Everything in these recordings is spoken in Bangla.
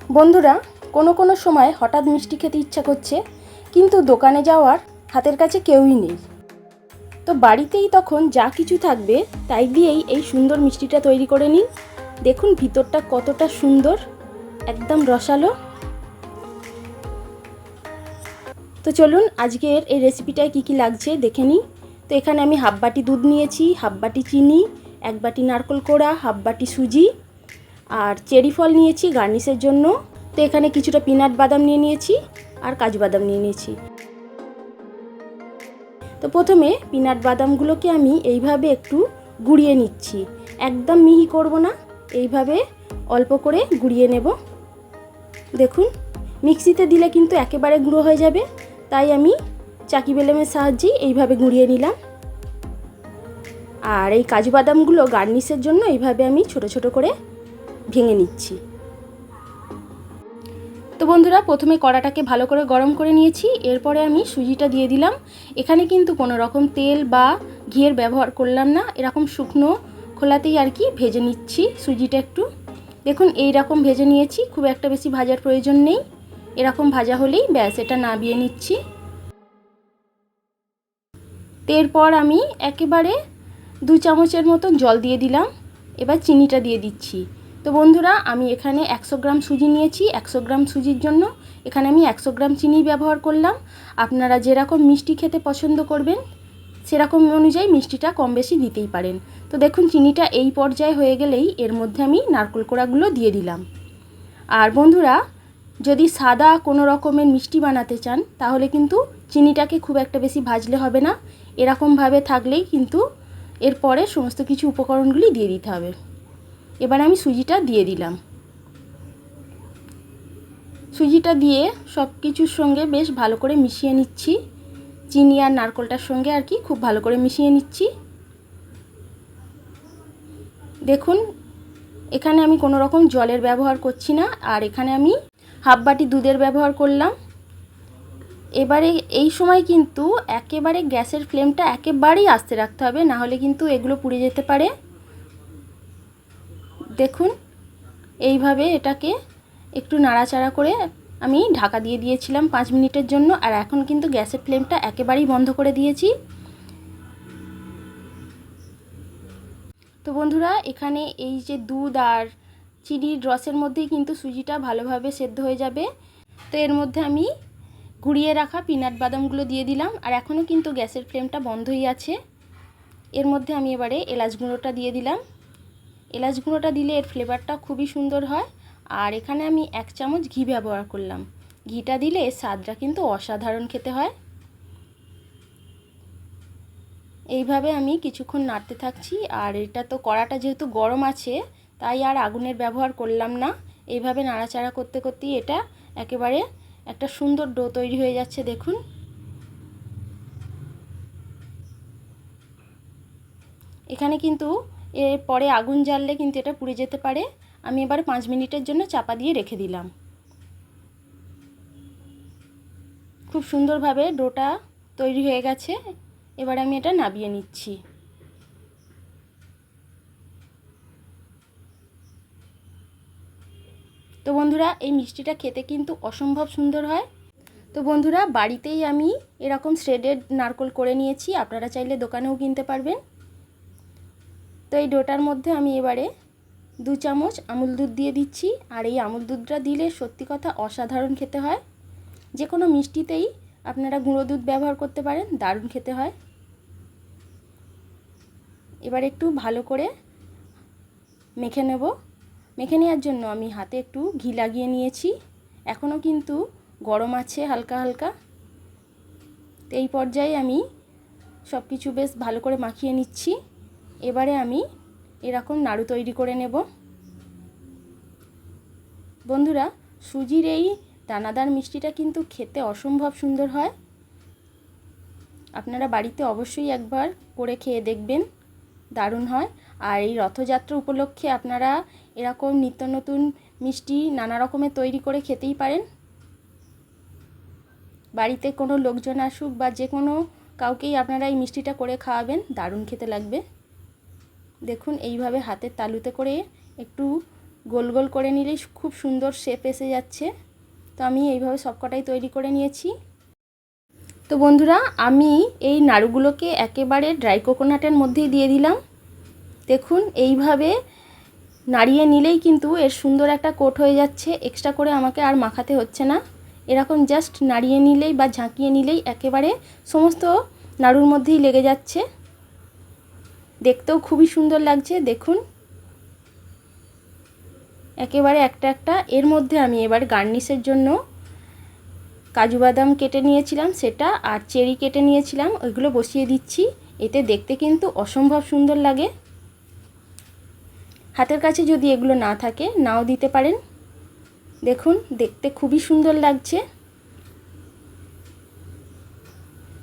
বন্ধুরা, কোনো সময় হঠাৎ মিষ্টি খেতে ইচ্ছা করছে, কিন্তু দোকানে যাওয়ার হাতের কাছে কেউই নেই। তো বাড়িতেই তখন যা কিছু থাকবে তাই দিয়েই এই সুন্দর মিষ্টিটা তৈরি করে নিন। দেখুন ভিতরটা কতটা সুন্দর, একদম রসালো। তো চলুন আজকের এই রেসিপিটায় কী কী লাগছে দেখে নিই। তো এখানে আমি হাফ বাটি দুধ নিয়েছি, হাফ বাটি চিনি, 1 বাটি নারকেল কোড়া, হাফ বাটি সুজি আর চেরি ফল নিয়েছি গার্নিশের জন্য। তো এখানে কিছুটা পিনাট বাদাম নিয়েছি আর কাজু বাদাম নিয়েছি। তো প্রথমে পিনাট বাদামগুলোকে আমি এইভাবে একটু গুঁড়িয়ে নিচ্ছি, একদম মিহি করব না, এইভাবে অল্প করে গুঁড়িয়ে নেব। দেখুন মিক্সিতে দিলে কিন্তু একেবারে গুঁড়ো হয়ে যাবে, তাই আমি চাকি বেলেমের সাহায্যেই এইভাবে গুঁড়িয়ে নিলাম। আর এই কাজু বাদামগুলো গার্নিশের জন্য এইভাবে আমি ছোট ছোট করে ভেঙে নিচ্ছি। তো বন্ধুরা, প্রথমে কড়াটাকে ভালো করে গরম করে নিয়েছি, এরপরে আমি সুজিটা দিয়ে দিলাম। এখানে কিন্তু কোনো রকম তেল বা ঘিয়ের ব্যবহার করলাম না, এরকম শুকনো খোলাতেই আর কি ভেজে নিচ্ছি সুজিটা একটু। দেখুন এই রকম ভেজে নিয়েছি, খুব একটা বেশি ভাজার প্রয়োজন নেই, এরকম ভাজা হলেই ব্যাস, এটা নাবিয়ে নিচ্ছি। এরপর আমি একেবারে 2 চামচের মতন জল দিয়ে দিলাম। এবার চিনিটা দিয়ে দিচ্ছি। তো বন্ধুরা, আমি এখানে 100 গ্রাম সুজি নিয়েছি, 100 গ্রাম সুজির জন্য এখানে আমি 100 গ্রাম চিনি ব্যবহার করলাম। আপনারা যেরকম মিষ্টি খেতে পছন্দ করবেন সেরকম অনুযায়ী মিষ্টিটা কম বেশি দিতেই পারেন। তো দেখুন চিনিটা এই পর্যায়ে হয়ে গেলেই এর মধ্যে আমি নারকেল কোড়াগুলো দিয়ে দিলাম। আর বন্ধুরা, যদি সাদা কোনো রকমের মিষ্টি বানাতে চান তাহলে কিন্তু চিনিটাকে খুব একটা বেশি ভাজলে হবে না, এরকমভাবে থাকলেই কিন্তু এরপরে সমস্ত কিছু উপকরণগুলি দিয়ে দিতে হবে। এবার আমি সুজিটা দিয়ে দিলাম। সুজিটা দিয়ে সব কিছুর সঙ্গে বেশ ভালো করে মিশিয়ে নিচ্ছি, চিনি আর নারকেলটার সঙ্গে আর কি খুব ভালো করে মিশিয়ে নিচ্ছি। দেখুন এখানে আমি কোনো রকম জলের ব্যবহার করছি না, আর এখানে আমি হাফ বাটি দুধের ব্যবহার করলাম। এবারে এই সময় কিন্তু একেবারে গ্যাসের ফ্লেমটা একেবারেই আস্তে রাখতে হবে, না হলে কিন্তু এগুলো পুড়ে যেতে পারে। দেখুন এইভাবে এটাকে একটু নাড়াচাড়া করে আমি ঢাকা দিয়ে দিয়েছিলাম 5 মিনিটের জন্য, আর এখন কিন্তু গ্যাসের ফ্লেমটা একেবারেই বন্ধ করে দিয়েছি। তো বন্ধুরা, এখানে এই যে দুধ আর চিনির রসের মধ্যেই কিন্তু সুজিটা ভালোভাবে সেদ্ধ হয়ে যাবে। তো এর মধ্যে আমি গুঁড়িয়ে রাখা পিনাট বাদামগুলো দিয়ে দিলাম, আর এখনও কিন্তু গ্যাসের ফ্লেমটা বন্ধই আছে। এর মধ্যে আমি এবারে এলাচ গুঁড়োটা দিয়ে দিলাম। এলাচ গুঁড়োটা দিলে এর ফ্লেভারটা খুবই সুন্দর হয়। আর এখানে আমি 1 চামচ ঘি ব্যবহার করলাম। ঘিটা দিলে এর স্বাদটা কিন্তু অসাধারণ খেতে হয়। এইভাবে আমি কিছুক্ষণ নাড়তে থাকছি। আর এটা তো কড়াটা যেহেতু গরম আছে তাই আর আগুনের ব্যবহার করলাম না। এইভাবে নাড়াচাড়া করতে করতেই এটা একেবারে একটা সুন্দর ডো তৈরি হয়ে যাচ্ছে। দেখুন এখানে কিন্তু এর পরে আগুন জ্বাললে কিন্তু এটা পুড়ে যেতে পারে। আমি এবার 5 মিনিটের জন্য চাপা দিয়ে রেখে দিলাম। খুব সুন্দরভাবে ডোটা তৈরি হয়ে গেছে। এবার আমি এটা নাবিয়ে নিচ্ছি। তো বন্ধুরা, এই মিষ্টিটা খেতে কিন্তু অসম্ভব সুন্দর হয়। তো বন্ধুরা, বাড়িতেই আমি এরকম শ্রেডেড নারকেল করে নিয়েছি, আপনারা চাইলে দোকানেও কিনতে পারবেন। তো এই ডোটার মধ্যে আমি এবারে 2 চামচ আমুল দুধ দিয়ে দিচ্ছি। আর এই আমুল দুধটা দিলে সত্যি কথা অসাধারণ খেতে হয়। যে কোনো মিষ্টিতেই আপনারা গুঁড়ো দুধ ব্যবহার করতে পারেন, দারুণ খেতে হয়। এবার একটু ভালো করে মেখে নেব। মেখে নেওয়ার জন্য আমি হাতে একটু ঘি লাগিয়ে নিয়েছি, এখনও কিন্তু গরম আছে হালকা হালকা। তো এই পর্যায়ে আমি সব কিছু বেশ ভালো করে মাখিয়ে নিচ্ছি। এবারে আমি এরকম নাড়ু তৈরি করে নেব। বন্ধুরা, সুজির এই দানাদার মিষ্টিটা কিন্তু খেতে অসম্ভব সুন্দর হয়। আপনারা বাড়িতে অবশ্যই একবার করে খেয়ে দেখবেন, দারুণ হয়। আর এই রথযাত্রা উপলক্ষে আপনারা এরকম নিত্য নতুন মিষ্টি নানা রকমের তৈরি করে খেতেই পারেন। বাড়িতে কোনো লোকজন আসুক বা যে কোনো কাউকেই আপনারা এই মিষ্টিটা করে খাওয়াবেন, দারুণ খেতে লাগবে। দেখুন এইভাবে হাতের তালুতে করে একটু গোল গোল করে নিলেই খুব সুন্দর শেপ এসে যাচ্ছে। তো আমি এইভাবে সবকটাই তৈরি করে নিয়েছি। তো বন্ধুরা, আমি এই নাড়ুগুলোকে একেবারে ড্রাই কোকোনাটের মধ্যেই দিয়ে দিলাম। দেখুন এইভাবে নাড়িয়ে নিলেই কিন্তু এর সুন্দর একটা কোট হয়ে যাচ্ছে, এক্সট্রা করে আমাকে আর মাখাতে হচ্ছে না। এরকম জাস্ট নাড়িয়ে নিলেই বা ঝাঁকিয়ে নিলেই একেবারে সমস্ত নাড়ুর মধ্যেই লেগে যাচ্ছে। দেখতেও খুবই সুন্দর লাগছে। দেখুন একেবারে একটা একটা। এর মধ্যে আমি এবার গার্নিশের জন্য কাজু বাদাম কেটে নিয়েছিলাম সেটা, আর চেরি কেটে নিয়েছিলাম, ওইগুলো বসিয়ে দিচ্ছি। এতে দেখতে কিন্তু অসম্ভব সুন্দর লাগে। হাতের কাছে যদি এগুলো না থাকে নাও দিতে পারেন। দেখুন দেখতে খুবই সুন্দর লাগছে।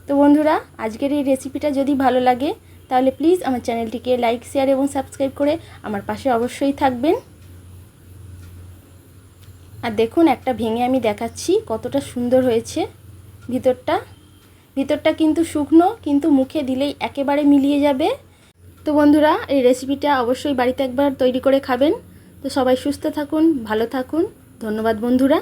তো বন্ধুরা, আজকের এই রেসিপিটা যদি ভালো লাগে তাহলে প্লিজ আমার চ্যানেলটিকে লাইক, শেয়ার এবং সাবস্ক্রাইব করে আমার পাশে অবশ্যই থাকবেন। আর দেখুন একটা ভেঙে আমি দেখাচ্ছি কতটা সুন্দর হয়েছে। ভিতরটা কিন্তু শুকনো, কিন্তু মুখে দিলেই একেবারে মিলিয়ে যাবে। তো বন্ধুরা, এই রেসিপিটা অবশ্যই বাড়িতে একবার তৈরি করে খাবেন। তো সবাই সুস্থ থাকুন, ভালো থাকুন। ধন্যবাদ বন্ধুরা।